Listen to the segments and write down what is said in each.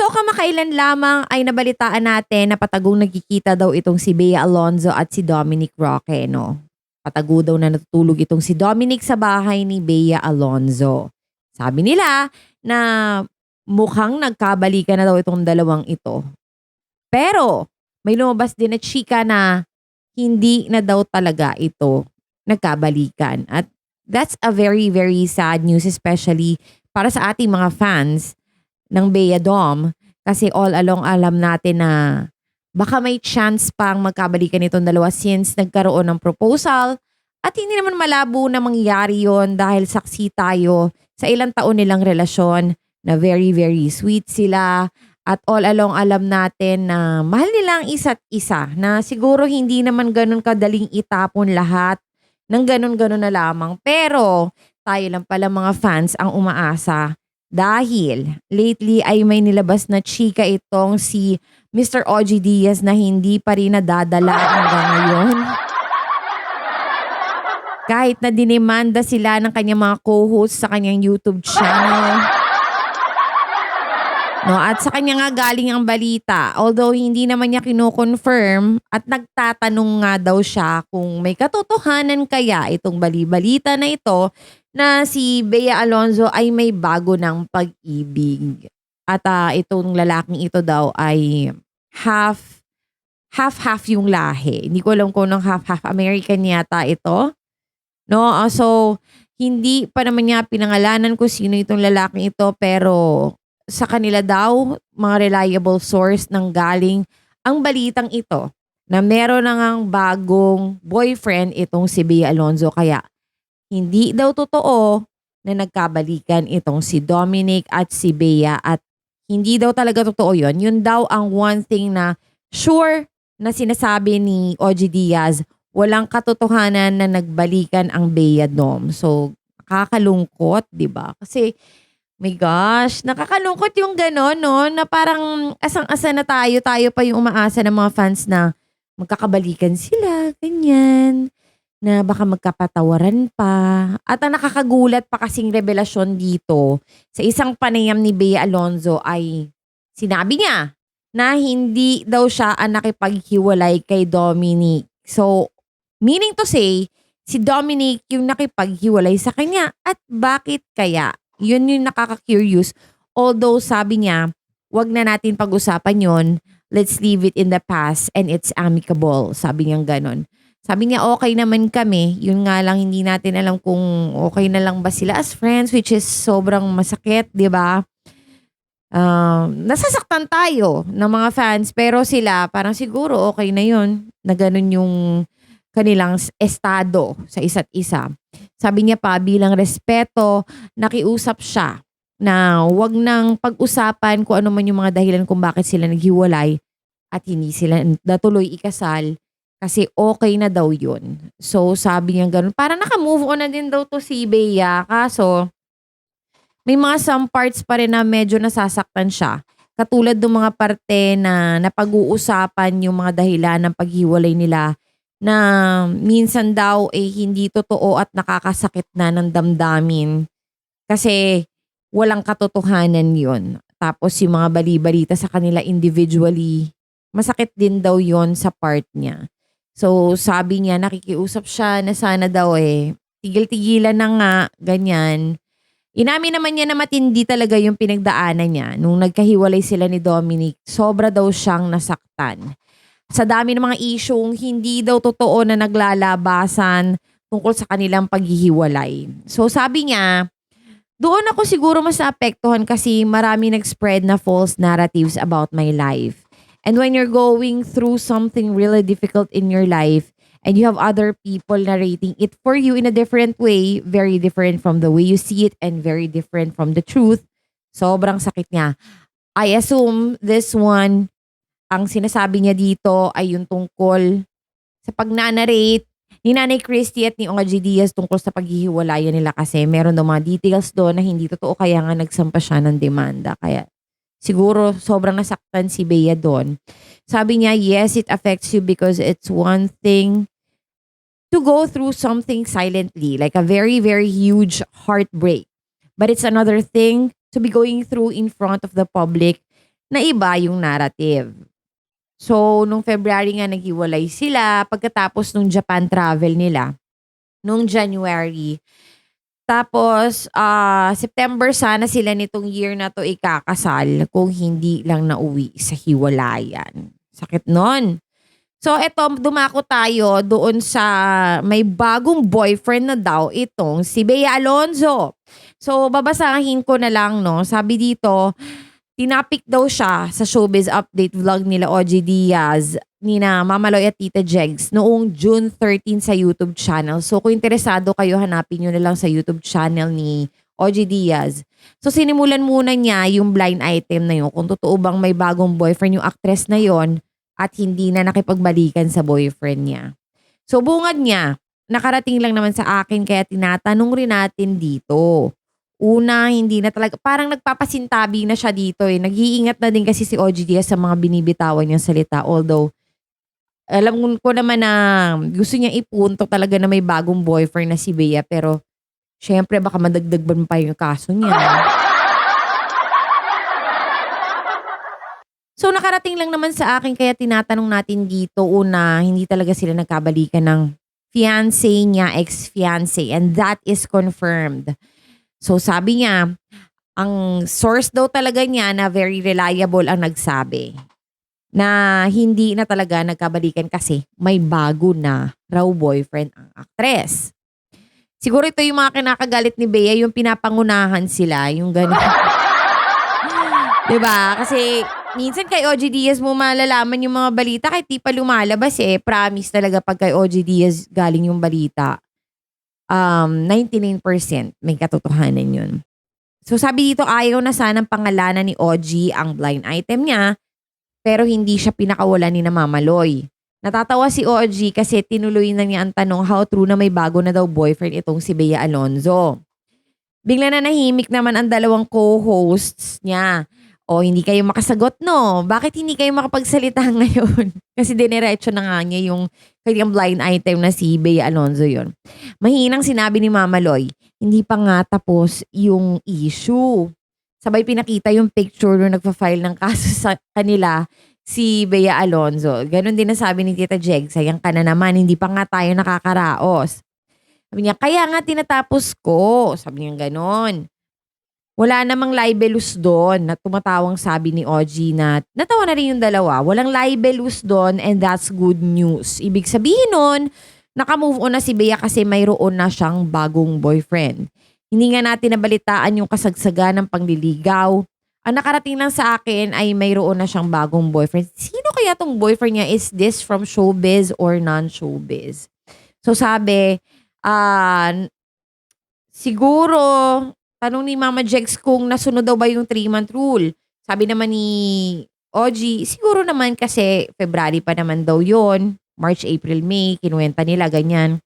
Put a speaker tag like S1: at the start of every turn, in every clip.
S1: So kamakailan lamang ay nabalitaan natin na patagong nagkikita daw itong si Bea Alonzo at si Dominic Roque, no? Patago daw na natutulog itong si Dominic sa bahay ni Bea Alonzo. Sabi nila na mukhang nagkabalikan na daw itong dalawang ito. Pero may lumabas din na chika na hindi na daw talaga ito nagkabalikan. At that's a very, very sad news, especially para sa ating mga fans ng Bea Dom, kasi all along alam natin na baka may chance pang magkabalikan itong dalawa since nagkaroon ng proposal at hindi naman malabo na mangyari yon dahil saksi tayo sa ilang taon nilang relasyon na very very sweet sila at all along alam natin na mahal nila ang isa't isa, na siguro hindi naman ganun kadaling itapon lahat ng ganun-ganun na lamang, pero tayo lang pala mga fans ang umaasa. Dahil lately ay may nilabas na chika itong si Mr. OG Diaz na hindi pa rin nadadala hanggang ngayon. Kahit na dinemanda sila ng kanyang mga co-hosts sa kanyang YouTube channel. No, at sa kanya nga galing ang balita. Although hindi naman niya kino-confirm at nagtatanong nga daw siya kung may katotohanan kaya itong bali-balita na ito na si Bea Alonzo ay may bago ng pag-ibig. At itong lalaking ito daw ay half yung lahi. Hindi ko alam kung anong half American yata ito. No, so hindi pa naman niya pinangalanan kung sino itong lalaking ito, pero sa kanila daw, mga reliable source nang galing ang balitang ito na meron na ngang bagong boyfriend itong si Bea Alonzo. Kaya hindi daw totoo na nagkabalikan itong si Dominic at si Bea, at hindi daw talaga totoo yon. Yun daw ang one thing na sure na sinasabi ni OG Diaz, walang katotohanan na nagbalikan ang Bea Dom. So, nakakalungkot, di ba? Kasi my gosh, nakakalungkot yung gano'n, no? Na parang asang-asa na tayo pa yung umaasa ng mga fans na magkakabalikan sila, ganyan. Na baka magkapatawaran pa. At ang nakakagulat pa kasing revelasyon dito, sa isang panayam ni Bea Alonzo ay sinabi niya na hindi daw siya ang nakipaghiwalay kay Dominic. So, meaning to say, si Dominic yung nakipaghiwalay sa kanya. At bakit kaya? Yun yung nakaka-curious. Although sabi niya, wag na natin pag-usapan yon. Let's leave it in the past and it's amicable. Sabi niya ganon. Sabi niya okay naman kami. Yun nga lang hindi natin alam kung okay na lang ba sila as friends, which is sobrang masakit, di ba? Nasasaktan tayo ng mga fans, pero sila parang siguro okay na yun. Na ganon yung kanilang estado sa isa't isa. Sabi niya pa, bilang respeto, nakiusap siya na wag nang pag-usapan kung ano man yung mga dahilan kung bakit sila naghiwalay at hindi sila natuloy ikasal kasi okay na daw yun. So sabi niya ganun, parang naka-move on na din daw to si Bea, kaso may mga some parts pa rin na medyo nasasaktan siya. Katulad ng mga parte na napag-uusapan yung mga dahilan ng paghiwalay nila, na minsan daw hindi totoo at nakakasakit na ng damdamin kasi walang katotohanan yon. Tapos yung mga bali-balita sa kanila individually, masakit din daw yon sa part niya. So sabi niya, nakikiusap siya na sana daw tigil-tigilan na nga, ganyan. Inamin naman niya na matindi talaga yung pinagdaanan niya. Nung nagkahiwalay sila ni Dominic, sobra daw siyang nasaktan. Sa dami ng mga isyong hindi daw totoo na naglalabasan tungkol sa kanilang paghihiwalay. So sabi niya, doon ako siguro mas naapektuhan kasi marami nag-spread na false narratives about my life. And when you're going through something really difficult in your life and you have other people narrating it for you in a different way, very different from the way you see it and very different from the truth, sobrang sakit niya. I assume this one, ang sinasabi niya dito ay yung tungkol sa pagnanarrate ni Nanay Christy at ni OG Diaz tungkol sa paghihiwalayan nila, kasi meron daw mga details doon na hindi totoo, kaya nga nagsampa siya ng demanda. Kaya siguro sobrang nasaktan si Bea doon. Sabi niya, yes, it affects you because it's one thing to go through something silently, like a very, very huge heartbreak. But it's another thing to be going through in front of the public na iba yung narrative. So, nung February nga naghiwalay sila pagkatapos nung Japan travel nila, nung January. Tapos, September sana sila nitong year na 'to ikakasal kung hindi lang nauwi sa hiwalayan. Sakit nun. So eto, dumako tayo doon sa may bagong boyfriend na daw itong si Bea Alonzo. So babasahin ko na lang 'no, sabi dito, tinapik daw siya sa showbiz update vlog nila OG Diaz, nina Mama Loy at Tita Jegs noong June 13 sa YouTube channel. So kung interesado kayo, hanapin nyo na lang sa YouTube channel ni OG Diaz. So sinimulan muna niya yung blind item na yun, kung totoo bang may bagong boyfriend yung actress na yon at hindi na nakipagbalikan sa boyfriend niya. So bungad niya, nakarating lang naman sa akin kaya tinatanong rin natin dito. Una, hindi na talaga, parang nagpapasintabi na siya dito eh. Nag-iingat na din kasi si OG Diaz sa mga binibitawan niyang salita. Although, alam ko naman na gusto niya ipunto talaga na may bagong boyfriend na si Bea. Pero, syempre baka madagdagban pa yung kaso niya. So, nakarating lang naman sa akin kaya tinatanong natin dito. Una, hindi talaga sila nagkabalikan ng fiancé niya, ex-fiancé. And that is confirmed. So sabi niya, ang source daw talaga niya na very reliable ang nagsabi na hindi na talaga nagkabalikan kasi may bago na raw boyfriend ang actress. Siguro ito yung mga kinakagalit ni Bea, yung pinapangunahan sila, yung gano'n. Diba? Kasi minsan kay OG Diaz mo malalaman yung mga balita kahit di pa lumalabas eh. Promise talaga pag kay OG Diaz galing yung balita. 99% may katotohanan yun. So sabi dito, ayaw na sanang pangalanan ni OG ang blind item niya, pero hindi siya pinakawalan ni na Mama Loy. Natatawa si OG kasi tinuloy na niya ang tanong how true na may bago na daw boyfriend itong si Bea Alonzo. Bigla na nahimik naman ang dalawang co-hosts niya. O hindi kayo makasagot no? Bakit hindi kayo makapagsalita ngayon? Kasi diniretso na nga niya yung kanyang blind item na si Bea Alonzo yun. Mahinang sinabi ni Mama Loy, hindi pa nga tapos yung issue. Sabay pinakita yung picture nung nagpa-file ng kaso sa kanila si Bea Alonzo. Ganon din nasabi ni Tita Jeg, sayang ka na naman, hindi pa nga tayo nakakaraos. Sabi niya, kaya nga tinatapos ko. Sabi niya ganon. Wala namang libelous doon na tumatawang sabi ni OG na natawa na rin yung dalawa. Walang libelous doon and that's good news. Ibig sabihin nun, naka-move on na si Bea kasi mayroon na siyang bagong boyfriend. Hindi nga natin nabalitaan yung kasagsagan ng pangliligaw. Ang nakarating lang sa akin ay mayroon na siyang bagong boyfriend. Sino kaya tong boyfriend niya? Is this from showbiz or non-showbiz? So sabi, siguro, tanong ni Mama Jegs kung nasunod daw ba yung 3-month rule. Sabi naman ni OG, siguro naman kasi February pa naman daw yon, March, April, May, kinuwenta nila, ganyan.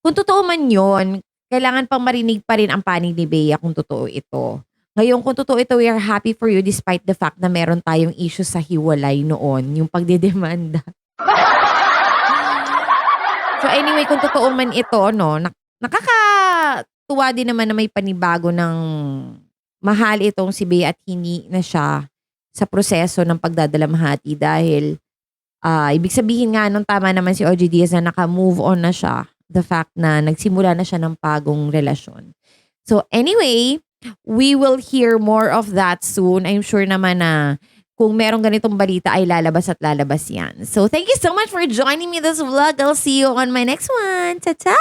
S1: Kung totoo man yon, kailangan pang marinig pa rin ang panig ni Bea kung totoo ito. Ngayon, kung totoo ito, we are happy for you despite the fact na meron tayong issue sa hiwalay noon, yung pagdedemanda. So anyway, kung totoo man ito, no, nakakatuwa din naman na may panibago ng mahal itong si Bea at hindi na siya sa proseso ng pagdadalamhati dahil ibig sabihin nga nung tama naman si OG Diaz na naka-move on na siya. The fact na nagsimula na siya ng bagong relasyon. So anyway, we will hear more of that soon. I'm sure naman na kung merong ganitong balita ay lalabas at lalabas yan. So thank you so much for joining me this vlog. I'll see you on my next one. Ta-ta!